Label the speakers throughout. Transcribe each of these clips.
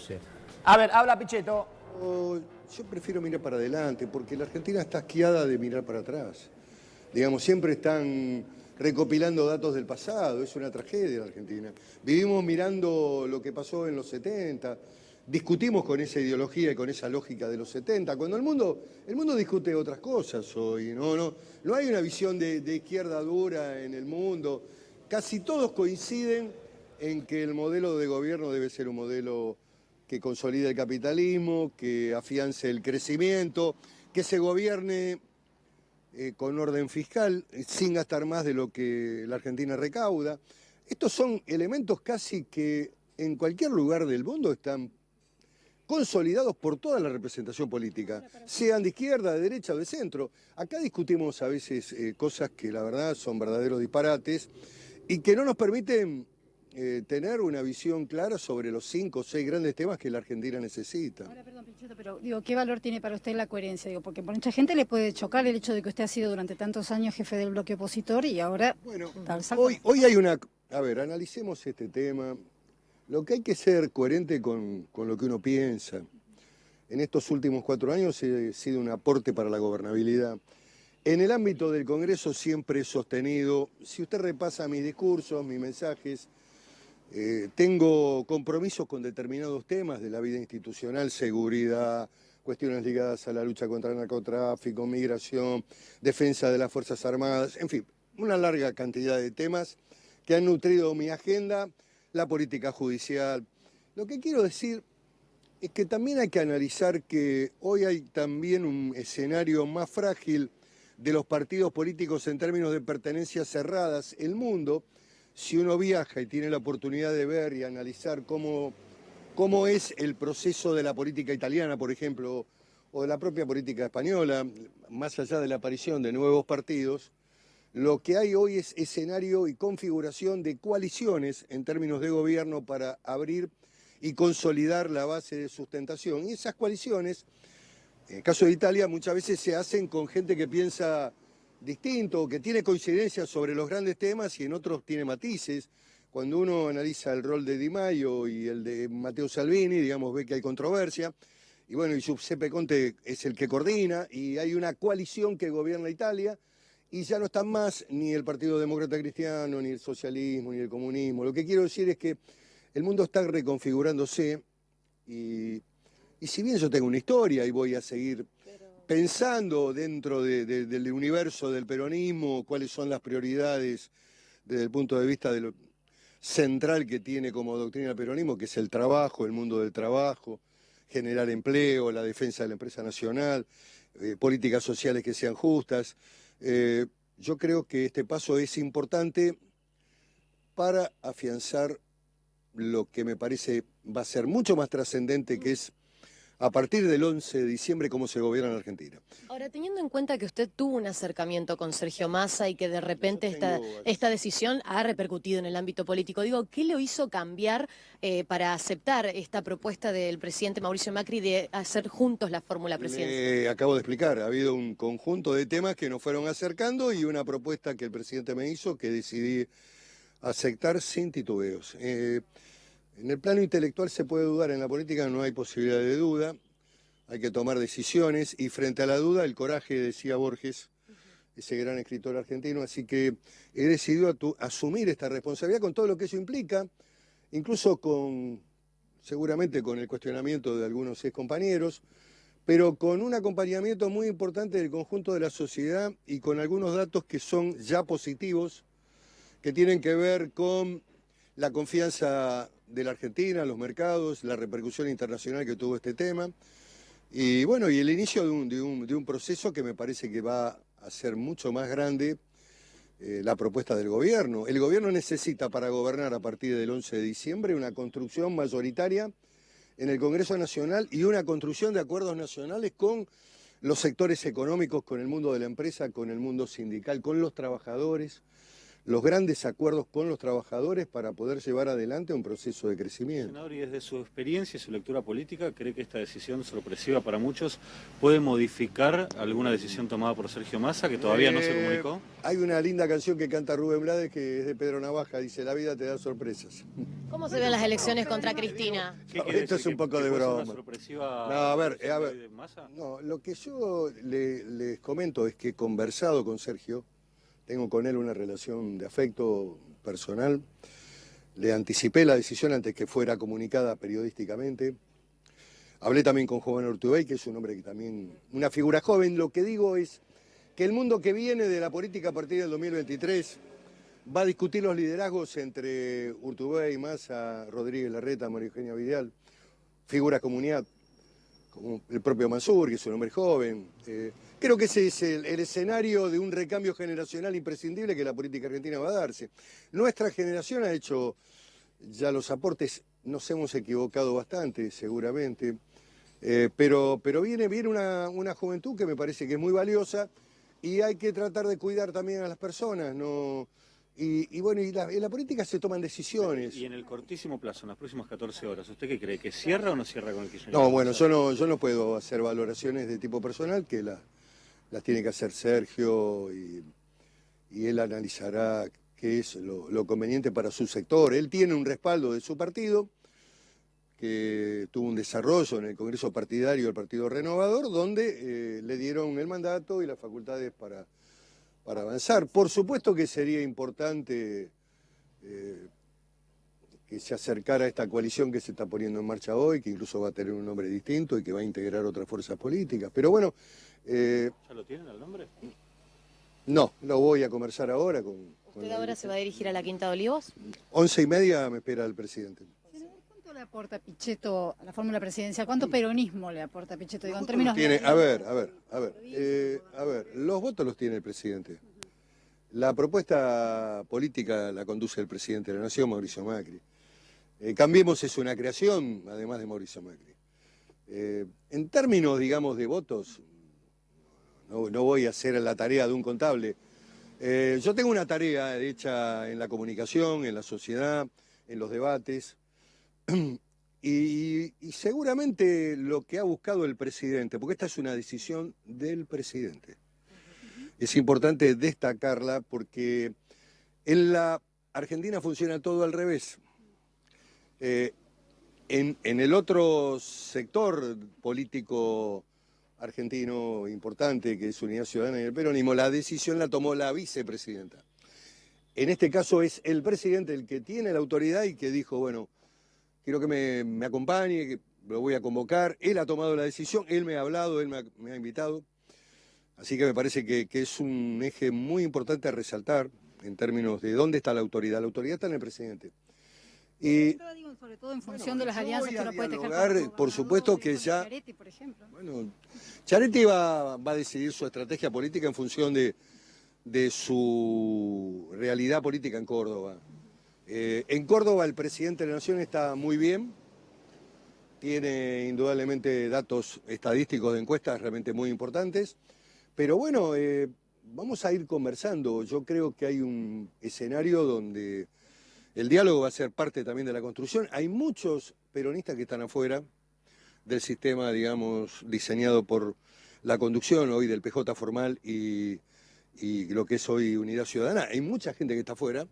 Speaker 1: produce. A ver, habla Pichetto.
Speaker 2: Yo prefiero mirar para adelante, porque la Argentina está asqueada de mirar para atrás. Digamos, siempre están recopilando datos del pasado, es una tragedia la Argentina. Vivimos mirando lo que pasó en los 70, discutimos con esa ideología y con esa lógica de los 70, cuando el mundo discute otras cosas hoy, no hay una visión de izquierda dura en el mundo. Casi todos coinciden en que el modelo de gobierno debe ser un modelo que consolide el capitalismo, que afiance el crecimiento, que se gobierne con orden fiscal, sin gastar más de lo que la Argentina recauda. Estos son elementos casi que en cualquier lugar del mundo están consolidados por toda la representación política, sean de izquierda, de derecha o de centro. Acá discutimos a veces cosas que la verdad son verdaderos disparates y que no nos permiten tener una visión clara sobre los 5 o 6 grandes temas que la Argentina necesita.
Speaker 3: Ahora, perdón, Pichetto, pero digo, ¿qué valor tiene para usted la coherencia? Digo, porque por mucha gente le puede chocar el hecho de que usted ha sido durante tantos años jefe del bloque opositor y ahora...
Speaker 2: Bueno,
Speaker 3: da el salto.
Speaker 2: hoy hay una... A ver, analicemos este tema. Lo que hay que ser coherente con lo que uno piensa. En estos últimos 4 años he sido un aporte para la gobernabilidad. En el ámbito del Congreso siempre he sostenido, si usted repasa mis discursos, mis mensajes, tengo compromisos con determinados temas de la vida institucional, seguridad, cuestiones ligadas a la lucha contra el narcotráfico, migración, defensa de las Fuerzas Armadas, en fin, una larga cantidad de temas que han nutrido mi agenda, la política judicial. Lo que quiero decir es que también hay que analizar que hoy hay también un escenario más frágil de los partidos políticos en términos de pertenencias cerradas. El mundo, si uno viaja y tiene la oportunidad de ver y analizar cómo es el proceso de la política italiana, por ejemplo, o de la propia política española, más allá de la aparición de nuevos partidos, lo que hay hoy es escenario y configuración de coaliciones en términos de gobierno para abrir y consolidar la base de sustentación. Y esas coaliciones, en el caso de Italia, muchas veces se hacen con gente que piensa distinto, que tiene coincidencias sobre los grandes temas y en otros tiene matices. Cuando uno analiza el rol de Di Maio y el de Matteo Salvini, digamos, ve que hay controversia. Y bueno, y Giuseppe Conte es el que coordina y hay una coalición que gobierna Italia y ya no están más ni el Partido Demócrata Cristiano, ni el socialismo, ni el comunismo. Lo que quiero decir es que el mundo está reconfigurándose y si bien yo tengo una historia y voy a seguir pensando dentro del universo del peronismo, cuáles son las prioridades desde el punto de vista de lo central que tiene como doctrina el peronismo, que es el trabajo, el mundo del trabajo, generar empleo, la defensa de la empresa nacional, políticas sociales que sean justas. Yo creo que este paso es importante para afianzar lo que me parece va a ser mucho más trascendente, que es a partir del 11 de diciembre cómo se gobierna en Argentina.
Speaker 4: Ahora, teniendo en cuenta que usted tuvo un acercamiento con Sergio Massa y que de repente esta decisión ha repercutido en el ámbito político, digo, ¿qué lo hizo cambiar para aceptar esta propuesta del presidente Mauricio Macri de hacer juntos la fórmula presidencial?
Speaker 2: Acabo de explicar, ha habido un conjunto de temas que nos fueron acercando y una propuesta que el presidente me hizo que decidí aceptar sin titubeos. En el plano intelectual se puede dudar, en la política no hay posibilidad de duda, hay que tomar decisiones y frente a la duda el coraje, decía Borges, ese gran escritor argentino, así que he decidido asumir esta responsabilidad con todo lo que eso implica, incluso seguramente con el cuestionamiento de algunos excompañeros, pero con un acompañamiento muy importante del conjunto de la sociedad y con algunos datos que son ya positivos, que tienen que ver con la confianza de la Argentina, los mercados, la repercusión internacional que tuvo este tema, y bueno, y el inicio de un proceso que me parece que va a ser mucho más grande la propuesta del gobierno. El gobierno necesita para gobernar a partir del 11 de diciembre una construcción mayoritaria en el Congreso Nacional y una construcción de acuerdos nacionales con los sectores económicos, con el mundo de la empresa, con el mundo sindical, con los trabajadores, los grandes acuerdos con los trabajadores para poder llevar adelante un proceso de crecimiento.
Speaker 5: Senador, y desde su experiencia y su lectura política, ¿cree que esta decisión sorpresiva para muchos puede modificar alguna decisión tomada por Sergio Massa que todavía no se comunicó?
Speaker 2: Hay una linda canción que canta Rubén Blades que es de Pedro Navaja, dice: la vida te da sorpresas.
Speaker 4: ¿Cómo se ven las elecciones contra Cristina?
Speaker 5: ¿Qué quiere
Speaker 2: Esto
Speaker 5: decir?
Speaker 2: es un poco
Speaker 5: ¿Que
Speaker 2: de
Speaker 5: fue una
Speaker 2: broma.
Speaker 5: sorpresiva
Speaker 2: No, a ver,
Speaker 5: decisión de Massa?
Speaker 2: no, lo que yo les comento es que he conversado con Sergio, tengo con él una relación de afecto personal, le anticipé la decisión antes que fuera comunicada periodísticamente. Hablé también con Juan Urtubey, que es un hombre que también, una figura joven. Lo que digo es que el mundo que viene de la política a partir del 2023 va a discutir los liderazgos entre Urtubey, Massa, Rodríguez Larreta, María Eugenia Vidal, figuras comunidad, como el propio Mansur, que es un hombre joven. Creo que ese es el escenario de un recambio generacional imprescindible que la política argentina va a darse. Nuestra generación ha hecho ya los aportes, nos hemos equivocado bastante, seguramente, pero viene una juventud que me parece que es muy valiosa y hay que tratar de cuidar también a las personas, ¿no? Bueno, en la política se toman decisiones.
Speaker 5: Y en el cortísimo plazo, en las próximas 14 horas, ¿usted qué cree? ¿Que cierra o no cierra con el kirchnerismo?
Speaker 2: No, bueno, yo no puedo hacer valoraciones de tipo personal, que las tiene que hacer Sergio y él analizará qué es lo conveniente para su sector. Él tiene un respaldo de su partido, que tuvo un desarrollo en el Congreso Partidario del Partido Renovador, donde le dieron el mandato y las facultades para avanzar. Por supuesto que sería importante que se acercara a esta coalición que se está poniendo en marcha hoy, que incluso va a tener un nombre distinto y que va a integrar otras fuerzas políticas. Pero bueno...
Speaker 5: ¿Ya lo tienen el nombre?
Speaker 2: No, lo voy a conversar ahora con...
Speaker 4: ¿Usted ahora se va a dirigir a la Quinta de Olivos?
Speaker 2: 11:30 me espera el presidente.
Speaker 3: ¿Cuánto le aporta Pichetto a la fórmula presidencial? ¿Cuánto peronismo le aporta Pichetto? Digo, en términos
Speaker 2: Tiene,
Speaker 3: de...
Speaker 2: a ver, los votos los tiene el presidente. La propuesta política la conduce el presidente de la Nación, Mauricio Macri. Cambiemos es una creación, además de Mauricio Macri. En términos, digamos, de votos, no voy a hacer la tarea de un contable. Yo tengo una tarea hecha en la comunicación, en la sociedad, en los debates, y seguramente lo que ha buscado el presidente, porque esta es una decisión del presidente, es importante destacarla porque en la Argentina funciona todo al revés. En el otro sector político argentino importante, que es Unidad Ciudadana y el peronismo, la decisión la tomó la vicepresidenta. En este caso es el presidente el que tiene la autoridad y que dijo, bueno, quiero que me acompañe, que lo voy a convocar. Él ha tomado la decisión, él me ha hablado, él me ha invitado. Así que me parece que es un eje muy importante a resaltar en términos de dónde está la autoridad. La autoridad está en el presidente. Y
Speaker 3: Digo, sobre todo en función de las alianzas que uno puede tejer
Speaker 2: dialogar, por supuesto que ya...
Speaker 3: Chiaretti, por ejemplo.
Speaker 2: Bueno, Chiaretti va a decidir su estrategia política en función de su realidad política en Córdoba. En Córdoba el presidente de la Nación está muy bien, tiene indudablemente datos estadísticos de encuestas realmente muy importantes, pero bueno, vamos a ir conversando. Yo creo que hay un escenario donde el diálogo va a ser parte también de la construcción. Hay muchos peronistas que están afuera del sistema, digamos, diseñado por la conducción hoy del PJ formal y lo que es hoy Unidad Ciudadana. Hay mucha gente que está afuera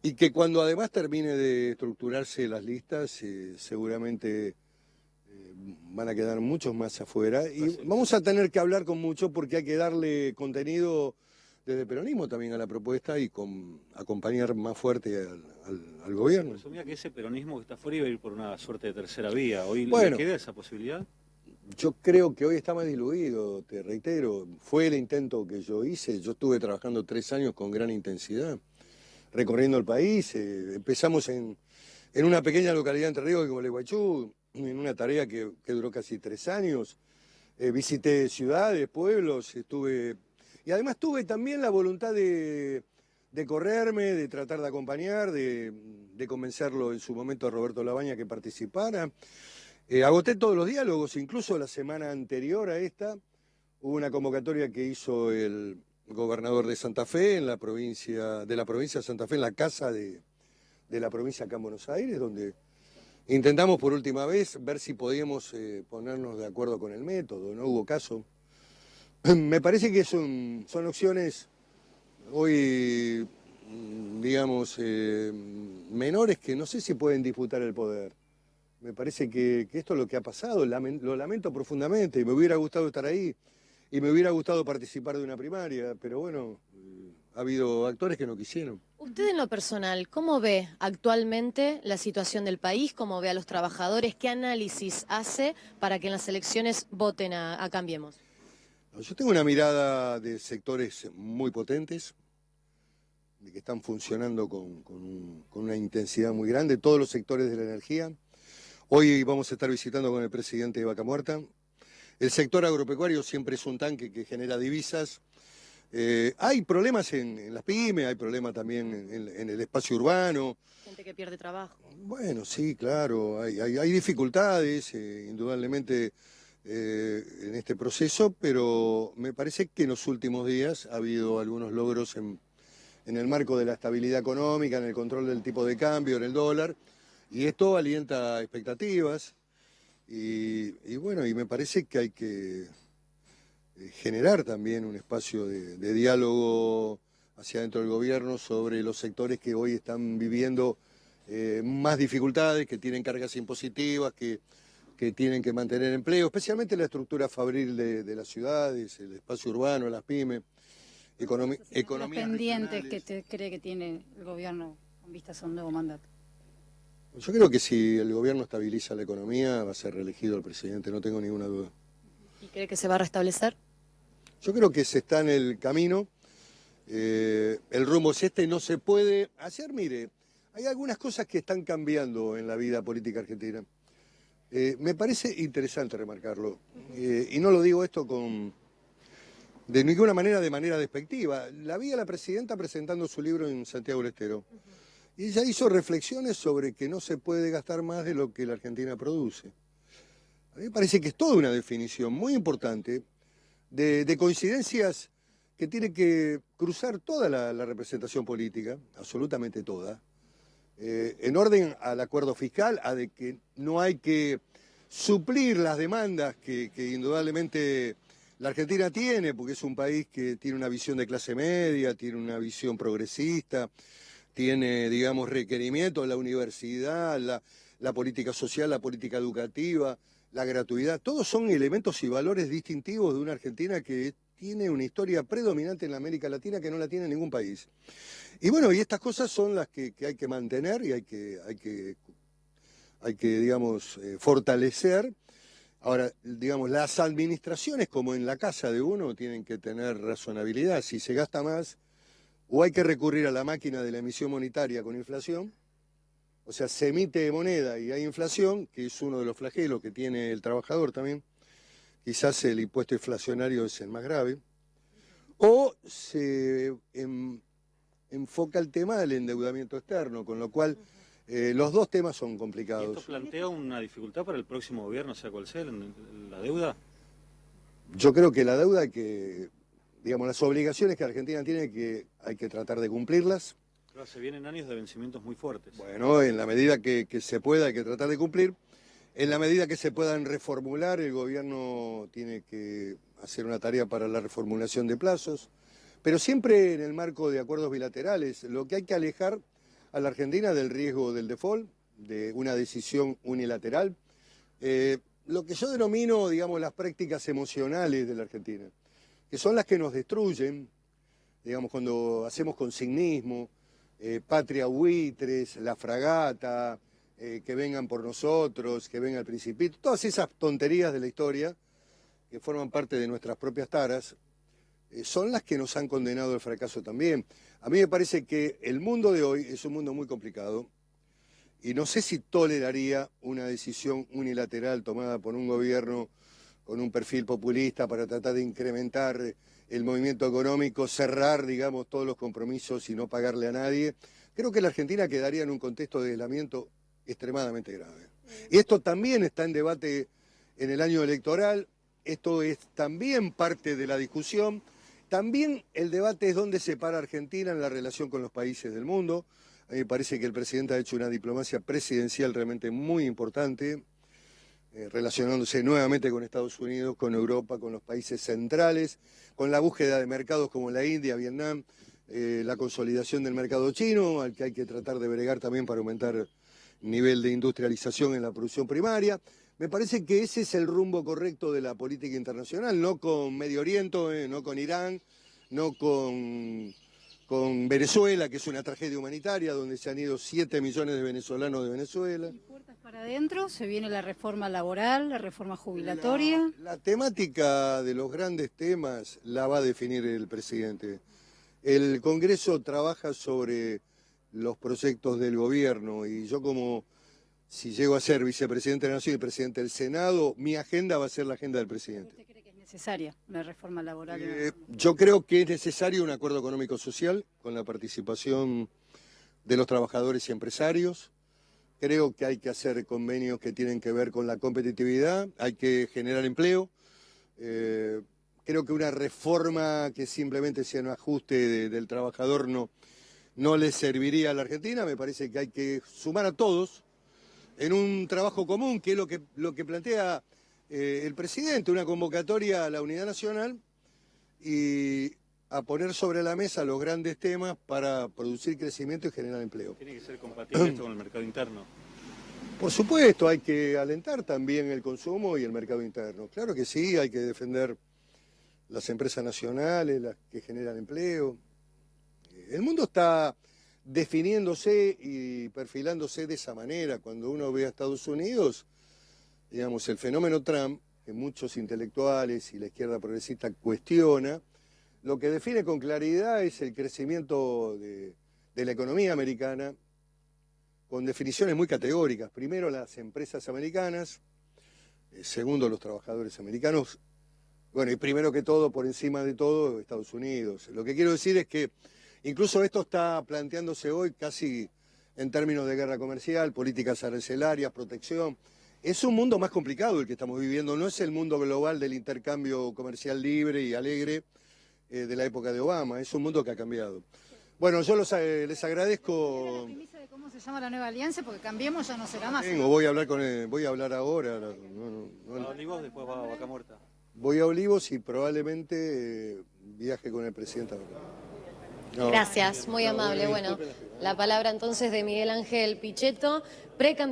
Speaker 2: y que cuando además termine de estructurarse las listas, seguramente van a quedar muchos más afuera. Y vamos a tener que hablar con muchos porque hay que darle contenido desde el peronismo también a la propuesta y acompañar más fuerte al gobierno.
Speaker 5: Presumía que ese peronismo que está fuera iba a ir por una suerte de tercera vía. ¿Hoy
Speaker 2: Bueno,
Speaker 5: le queda esa posibilidad?
Speaker 2: Yo creo que hoy está más diluido, te reitero. Fue el intento que yo hice. Yo estuve trabajando 3 años con gran intensidad, recorriendo el país. Empezamos en una pequeña localidad entre Ríos como Gualeguaychú, en una tarea que duró casi 3 años. Visité ciudades, pueblos, estuve... Y además tuve también la voluntad de correrme, de tratar de acompañar, de convencerlo en su momento a Roberto Labaña que participara. Agoté todos los diálogos, incluso la semana anterior a esta hubo una convocatoria que hizo el gobernador de Santa Fe, de la provincia de Santa Fe, en la casa de la provincia acá en Buenos Aires, donde intentamos por última vez ver si podíamos ponernos de acuerdo con el método, no hubo caso. Me parece que son opciones hoy, digamos, menores que no sé si pueden disputar el poder. Me parece que esto es lo que ha pasado, lo lamento profundamente, y me hubiera gustado estar ahí, y me hubiera gustado participar de una primaria, pero bueno, ha habido actores que no quisieron.
Speaker 4: Usted en lo personal, ¿cómo ve actualmente la situación del país? ¿Cómo ve a los trabajadores? ¿Qué análisis hace para que en las elecciones voten a Cambiemos?
Speaker 2: Yo tengo una mirada de sectores muy potentes, de que están funcionando con una intensidad muy grande, todos los sectores de la energía. Hoy vamos a estar visitando con el presidente de Vaca Muerta. El sector agropecuario siempre es un tanque que genera divisas. Hay problemas en las pymes, hay problemas también en el espacio urbano.
Speaker 4: Gente que pierde trabajo.
Speaker 2: Bueno, sí, claro, hay dificultades, indudablemente, en este proceso, pero me parece que en los últimos días ha habido algunos logros en el marco de la estabilidad económica, en el control del tipo de cambio, en el dólar, y esto alienta expectativas, y bueno, y me parece que hay que generar también un espacio de diálogo hacia dentro del gobierno sobre los sectores que hoy están viviendo más dificultades, que tienen cargas impositivas, que tienen que mantener empleo, especialmente la estructura fabril de las ciudades, el espacio urbano, las pymes, economías
Speaker 3: Los pendientes
Speaker 2: regionales.
Speaker 3: que cree que tiene el gobierno con vistas a un nuevo mandato.
Speaker 2: Yo creo que si el gobierno estabiliza la economía, va a ser reelegido el presidente, no tengo ninguna duda.
Speaker 4: ¿Y cree que se va a restablecer?
Speaker 2: Yo creo que se está en el camino, el rumbo es este, no se puede hacer, mire, hay algunas cosas que están cambiando en la vida política argentina. Me parece interesante remarcarlo, y no lo digo esto de ninguna manera de manera despectiva. La vi a la presidenta presentando su libro en Santiago del Estero, y ella hizo reflexiones sobre que no se puede gastar más de lo que la Argentina produce. A mí me parece que es toda una definición muy importante de coincidencias que tiene que cruzar toda la representación política, absolutamente toda, en orden al acuerdo fiscal, a de que no hay que suplir las demandas que indudablemente la Argentina tiene, porque es un país que tiene una visión de clase media, tiene una visión progresista, tiene, digamos, requerimientos, la universidad, la política social, la política educativa, la gratuidad, todos son elementos y valores distintivos de una Argentina que tiene una historia predominante en la América Latina que no la tiene ningún país. Y bueno, y estas cosas son las que hay que mantener y hay que digamos, fortalecer. Ahora, digamos, las administraciones, como en la casa de uno, tienen que tener razonabilidad. Si se gasta más, o hay que recurrir a la máquina de la emisión monetaria con inflación, o sea, se emite moneda y hay inflación, que es uno de los flagelos que tiene el trabajador también. Quizás el impuesto inflacionario es el más grave. O se enfoca el tema del endeudamiento externo, con lo cual los dos temas son
Speaker 5: ¿Y
Speaker 2: complicados.
Speaker 5: esto plantea una dificultad para el próximo gobierno, sea cual sea, la deuda?
Speaker 2: Yo creo que la deuda digamos, las obligaciones que Argentina tiene hay que tratar de cumplirlas.
Speaker 5: Claro, se vienen años de vencimientos muy fuertes.
Speaker 2: Bueno, en la medida que se pueda hay que tratar de cumplir. En la medida que se puedan reformular, el gobierno tiene que hacer una tarea para la reformulación de plazos, pero siempre en el marco de acuerdos bilaterales. Lo que hay que alejar a la Argentina del riesgo del default, de una decisión unilateral, lo que yo denomino, digamos, las prácticas emocionales de la Argentina, que son las que nos destruyen, digamos, cuando hacemos consignismo, patria buitres, la fragata, que vengan por nosotros, que venga el Principito, todas esas tonterías de la historia que forman parte de nuestras propias taras, son las que nos han condenado al fracaso también. A mí me parece que el mundo de hoy es un mundo muy complicado y no sé si toleraría una decisión unilateral tomada por un gobierno con un perfil populista para tratar de incrementar el movimiento económico, cerrar, digamos, todos los compromisos y no pagarle a nadie. Creo que la Argentina quedaría en un contexto de aislamiento extremadamente grave. Y esto también está en debate en el año electoral, esto es también parte de la discusión También el debate es dónde se para Argentina en la relación con los países del mundo. A mí me parece que el presidente ha hecho una diplomacia presidencial realmente muy importante, relacionándose nuevamente con Estados Unidos, con Europa, con los países centrales, con la búsqueda de mercados como la India, Vietnam, la consolidación del mercado chino, al que hay que tratar de bregar también para aumentar nivel de industrialización en la producción primaria. Me parece que ese es el rumbo correcto de la política internacional, no con Medio Oriente, no con Irán, no con Venezuela, que es una tragedia humanitaria, donde se han ido 7 millones de venezolanos de Venezuela.
Speaker 3: Y puertas para adentro, se viene la reforma laboral, la reforma jubilatoria.
Speaker 2: La temática de los grandes temas la va a definir el presidente. El Congreso trabaja sobre los proyectos del gobierno y yo si llego a ser vicepresidente de la Nación y presidente del Senado, mi agenda va a ser la agenda del presidente.
Speaker 3: ¿Usted cree que es necesaria una reforma laboral?
Speaker 2: Yo creo que es necesario un acuerdo económico-social con la participación de los trabajadores y empresarios. Creo que hay que hacer convenios que tienen que ver con la competitividad, hay que generar empleo. Creo que una reforma que simplemente sea un ajuste del trabajador no le serviría a la Argentina. Me parece que hay que sumar a todos en un trabajo común, que es lo que plantea el presidente, una convocatoria a la unidad nacional y a poner sobre la mesa los grandes temas para producir crecimiento y generar empleo.
Speaker 5: ¿Tiene que ser compatible esto con el mercado interno?
Speaker 2: Por supuesto, hay que alentar también el consumo y el mercado interno. Claro que sí, hay que defender las empresas nacionales, las que generan empleo. El mundo está definiéndose y perfilándose de esa manera. Cuando uno ve a Estados Unidos, digamos, el fenómeno Trump, que muchos intelectuales y la izquierda progresista cuestiona, lo que define con claridad es el crecimiento de la economía americana, con definiciones muy categóricas. Primero, las empresas americanas, segundo, los trabajadores americanos, bueno, y primero que todo, por encima de todo, Estados Unidos. Lo que quiero decir es que incluso esto está planteándose hoy casi en términos de guerra comercial, políticas arancelarias, protección. Es un mundo más complicado el que estamos viviendo, no es el mundo global del intercambio comercial libre y alegre de la época de Obama, es un mundo que ha cambiado. Bueno, yo les agradezco.
Speaker 3: La premisa de cómo se llama la nueva alianza, porque Cambiemos ya no será más.
Speaker 2: Voy a hablar ahora.
Speaker 5: A Olivos, después va a Vaca Muerta.
Speaker 2: Voy a Olivos y probablemente viaje con el presidente ahora.
Speaker 4: Gracias, muy amable. Bueno, la palabra entonces de Miguel Ángel Pichetto, precandidato